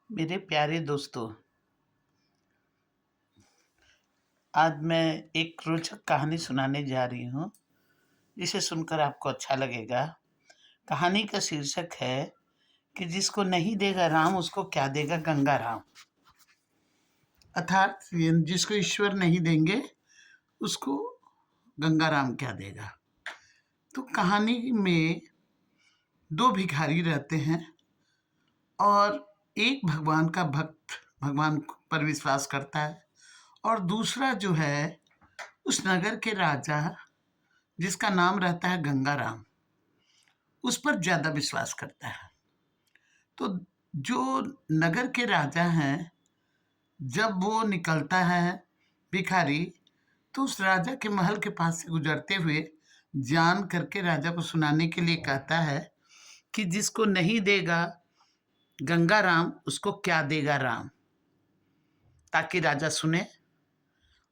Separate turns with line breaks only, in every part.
मेरे प्यारे दोस्तों, आज मैं एक रोचक कहानी सुनाने जा रही हूँ, जिसे सुनकर आपको अच्छा लगेगा। कहानी का शीर्षक है कि जिसको नहीं देगा राम, उसको क्या देगा गंगा राम। अर्थात जिसको ईश्वर नहीं देंगे, उसको गंगा राम क्या देगा। तो कहानी में दो भिखारी रहते हैं और एक भगवान का भक्त भगवान पर विश्वास करता है, और दूसरा जो है उस नगर के राजा, जिसका नाम रहता है गंगाराम, उस पर ज़्यादा विश्वास करता है। तो जो नगर के राजा हैं, जब वो निकलता है भिखारी, तो उस राजा के महल के पास से गुजरते हुए जान करके राजा को सुनाने के लिए कहता है कि जिसको नहीं देगा गंगाराम, उसको क्या देगा राम, ताकि राजा सुने।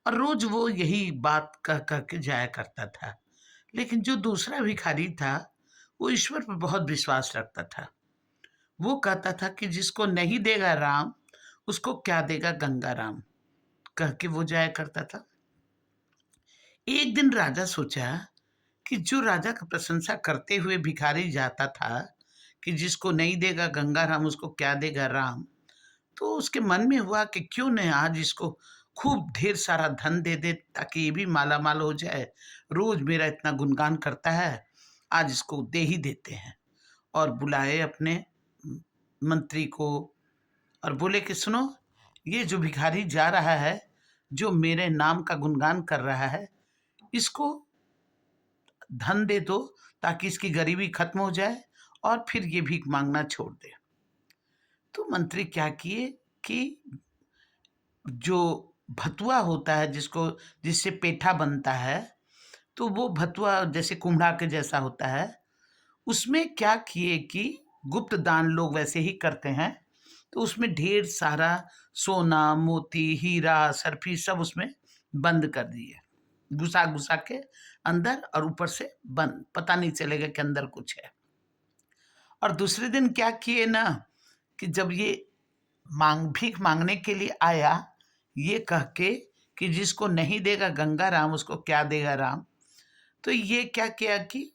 और रोज वो यही बात कह कह के जाया करता था। लेकिन जो दूसरा भिखारी था, वो ईश्वर पर बहुत विश्वास रखता था। वो कहता था कि जिसको नहीं देगा राम, उसको क्या देगा गंगा राम, कह के वो जाया करता था। एक दिन राजा सोचा कि जो राजा का प्रशंसा करते हुए भिखारी जाता था कि जिसको नहीं देगा गंगा राम, उसको क्या देगा राम, तो उसके मन में हुआ कि क्यों न आज इसको खूब ढेर सारा धन दे दे, ताकि ये भी माला माल हो जाए। रोज मेरा इतना गुणगान करता है, आज इसको दे ही देते हैं। और बुलाए अपने मंत्री को और बोले कि सुनो, ये जो भिखारी जा रहा है, जो मेरे नाम का गुणगान कर रहा है, इसको धन दे दो, ताकि इसकी गरीबी खत्म हो जाए और फिर ये भीख मांगना छोड़ दे। तो मंत्री क्या किए कि जो भतुआ होता है, जिससे पेठा बनता है, तो वो भतुआ जैसे कुम्हड़ा के जैसा होता है, उसमें क्या किए कि गुप्त दान लोग वैसे ही करते हैं, तो उसमें ढेर सारा सोना, मोती, हीरा, सर्फी सब उसमें बंद कर दिए, घुसा घुसा के अंदर, और ऊपर से बंद, पता नहीं चलेगा कि अंदर कुछ है। और दूसरे दिन क्या किए ना, कि जब ये भीख मांगने के लिए आया, ये कह के कि जिसको नहीं देगा गंगा राम, उसको क्या देगा राम, तो ये क्या किया कि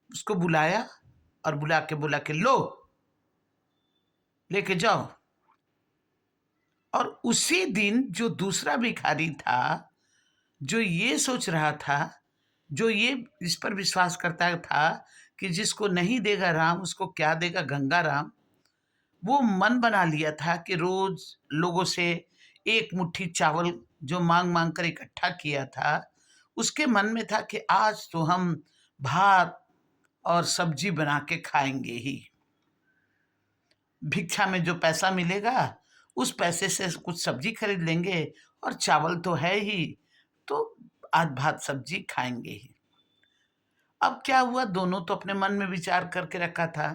उसको बुलाया और बुला के बोला कि लो, लेके जाओ। और उसी दिन जो दूसरा भिखारी था, जो ये सोच रहा था, जो ये इस पर विश्वास करता था कि जिसको नहीं देगा राम, उसको क्या देगा गंगा राम, वो मन बना लिया था कि रोज लोगों से एक मुट्ठी चावल जो मांग मांग कर इकट्ठा किया था, उसके मन में था कि आज तो हम भात और सब्जी बना के खाएंगे ही। भिक्षा में जो पैसा मिलेगा, उस पैसे से कुछ सब्जी खरीद लेंगे, और चावल तो है ही, तो आज भात सब्जी खाएंगे ही। अब क्या हुआ, दोनों तो अपने मन में विचार करके रखा था।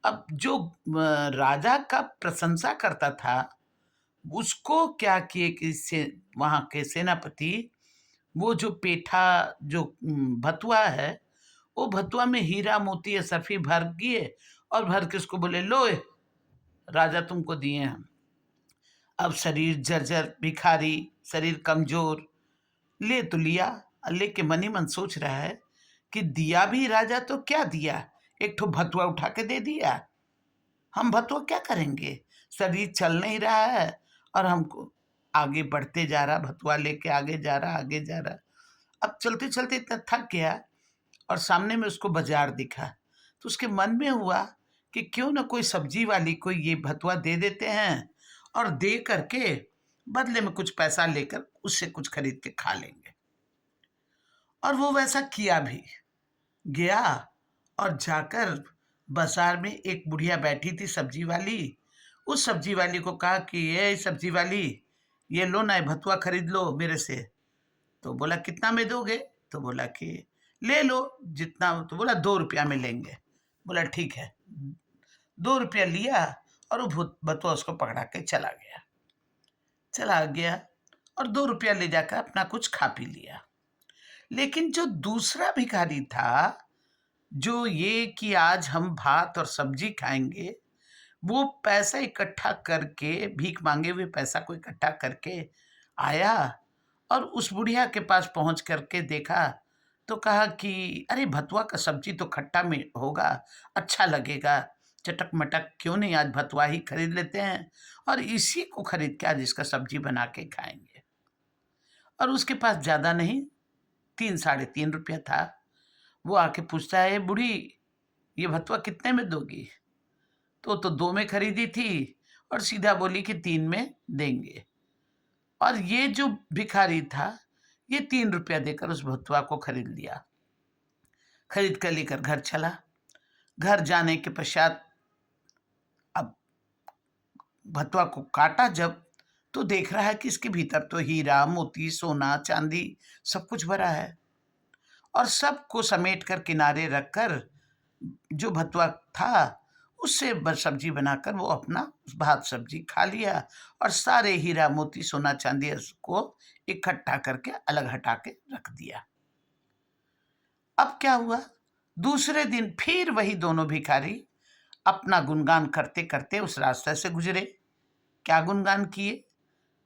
अब जो राजा का प्रशंसा करता था, उसको क्या किए कि वहां के सेनापति, वो जो पेठा, जो भतुआ है, वो भतुआ में हीरा मोती असरफी भर दिए, और भर के उसको बोले, लो राजा तुमको दिए हैं। अब शरीर जर्जर, भिखारी, शरीर कमजोर, ले तो लिया, लेके मन ही मन सोच रहा है कि दिया भी राजा तो क्या दिया, एक ठो भतुआ उठा के दे दिया, हम भतुआ क्या करेंगे, शरीर चल नहीं रहा है, और हमको आगे बढ़ते जा रहा, भतुआ लेके आगे जा रहा, आगे जा रहा। अब चलते चलते इतना थक गया, और सामने में उसको बाजार दिखा, तो उसके मन में हुआ कि क्यों ना कोई सब्जी वाली को ये भतुआ दे देते हैं, और दे करके बदले में कुछ पैसा लेकर उससे कुछ खरीद के खा लेंगे। और वो वैसा किया भी। गया और जाकर बाजार में एक बुढ़िया बैठी थी, सब्जी वाली। उस सब्जी वाली को कहा कि ये सब्जी वाली, ये लो ना, ये भतुआ खरीद लो मेरे से। तो बोला कितना में दोगे, तो बोला कि ले लो जितना, तो बोला 2 रुपया में लेंगे। बोला ठीक है। 2 रुपया लिया, और वो भतुआ उसको पकड़ा के चला गया, और 2 रुपया ले जाकर अपना कुछ खा पी लिया। लेकिन जो दूसरा भिखारी था, जो ये कि आज हम भात और सब्जी खाएंगे, वो पैसा इकट्ठा करके, भीख मांगे हुए पैसा को इकट्ठा करके आया और उस बुढ़िया के पास पहुंच करके देखा तो कहा कि अरे भतुआ का सब्जी तो खट्टा में होगा, अच्छा लगेगा, चटक मटक क्यों नहीं आज भतुआ ही खरीद लेते हैं और इसी को खरीद के आज इसका सब्जी बना के खाएंगे। और उसके पास ज़्यादा नहीं, 3 साढ़े 3 रुपया था। वो आके पूछता है, बूढ़ी ये भतुआ कितने में दोगी? तो 2 में खरीदी थी और सीधा बोली कि 3 में देंगे। और ये जो भिखारी था, ये 3 रुपया देकर उस भतुआ को खरीद लिया। खरीद कर लेकर घर चला। घर जाने के पश्चात अब भतुआ को काटा जब, तो देख रहा है कि इसके भीतर तो हीरा मोती सोना चांदी सब कुछ भरा है। और सबको समेट कर किनारे रखकर जो भतुआ था उससे सब्जी बनाकर वो अपना भात सब्जी खा लिया और सारे हीरा मोती सोना चांदी उसको इकट्ठा करके अलग हटा के रख दिया। अब क्या हुआ, दूसरे दिन फिर वही दोनों भिखारी अपना गुणगान करते करते उस रास्ते से गुजरे। क्या गुणगान किए?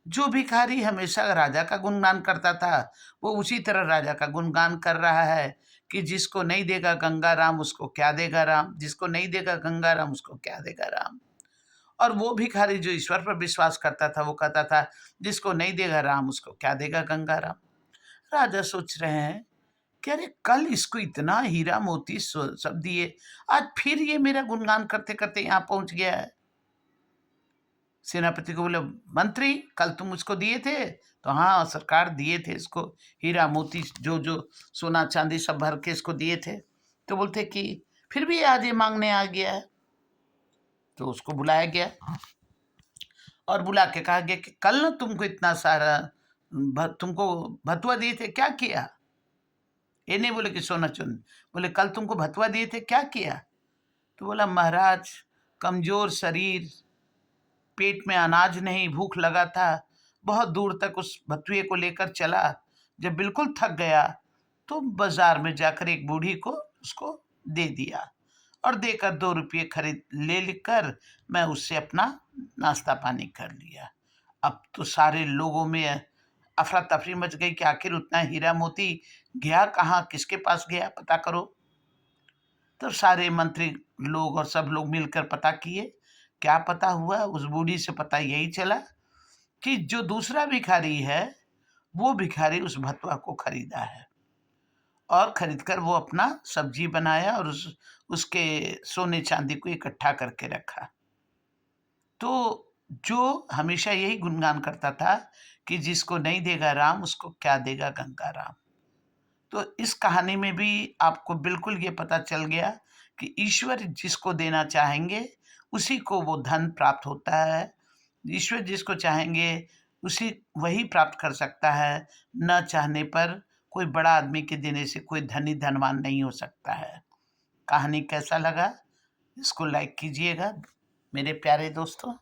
जो भिखारी हमेशा राजा का गुणगान करता था वो उसी तरह राजा का गुणगान कर रहा है कि जिसको नहीं देगा गंगा राम उसको क्या देगा राम, जिसको नहीं देगा गंगा राम उसको क्या देगा राम। और वो भिखारी जो ईश्वर पर विश्वास करता था वो कहता था जिसको नहीं देगा राम उसको क्या देगा गंगा राम। राजा सोच रहे हैं कि अरे कल इसको इतना हीरा मोती सब दिए, आज फिर ये मेरा गुणगान करते करते यहाँ पहुंच गया है। सेनापति को बोले, मंत्री कल तुम उसको दिए थे? तो हाँ सरकार दिए थे, इसको हीरा मोती जो जो सोना चांदी सब भर के इसको दिए थे। तो बोलते कि फिर भी आज ये मांगने आ गया है। तो उसको बुलाया गया और बुला के कहा गया कि कल ना तुमको इतना सारा तुमको भतुआ दिए थे, क्या किया? ये नहीं बोले कि सोना चुन, बोले कल तुमको भतुआ दिए थे क्या किया? तो बोला महाराज कमजोर शरीर, पेट में अनाज नहीं, भूख लगा था, बहुत दूर तक उस भतुए को लेकर चला, जब बिल्कुल थक गया तो बाजार में जाकर एक बूढ़ी को उसको दे दिया और देकर 2 रुपये खरीद ले लेकर मैं उससे अपना नाश्ता पानी कर लिया। अब तो सारे लोगों में अफरा तफरी मच गई कि आखिर उतना हीरा मोती गया कहाँ, किसके पास गया, पता करो। तो सारे मंत्री लोग और सब लोग मिलकर पता किए। क्या पता हुआ, उस बूढ़ी से पता यही चला कि जो दूसरा भिखारी है वो भिखारी उस भतुआ को खरीदा है और खरीदकर वो अपना सब्जी बनाया और उसके सोने चांदी को इकट्ठा करके रखा। तो जो हमेशा यही गुणगान करता था कि जिसको नहीं देगा राम उसको क्या देगा गंगा राम। तो इस कहानी में भी आपको बिल्कुल ये पता चल गया कि ईश्वर जिसको देना चाहेंगे उसी को वो धन प्राप्त होता है। ईश्वर जिसको चाहेंगे उसी वही प्राप्त कर सकता है। न चाहने पर कोई बड़ा आदमी के देने से कोई धनी धनवान नहीं हो सकता है। कहानी कैसा लगा इसको लाइक कीजिएगा मेरे प्यारे दोस्तों।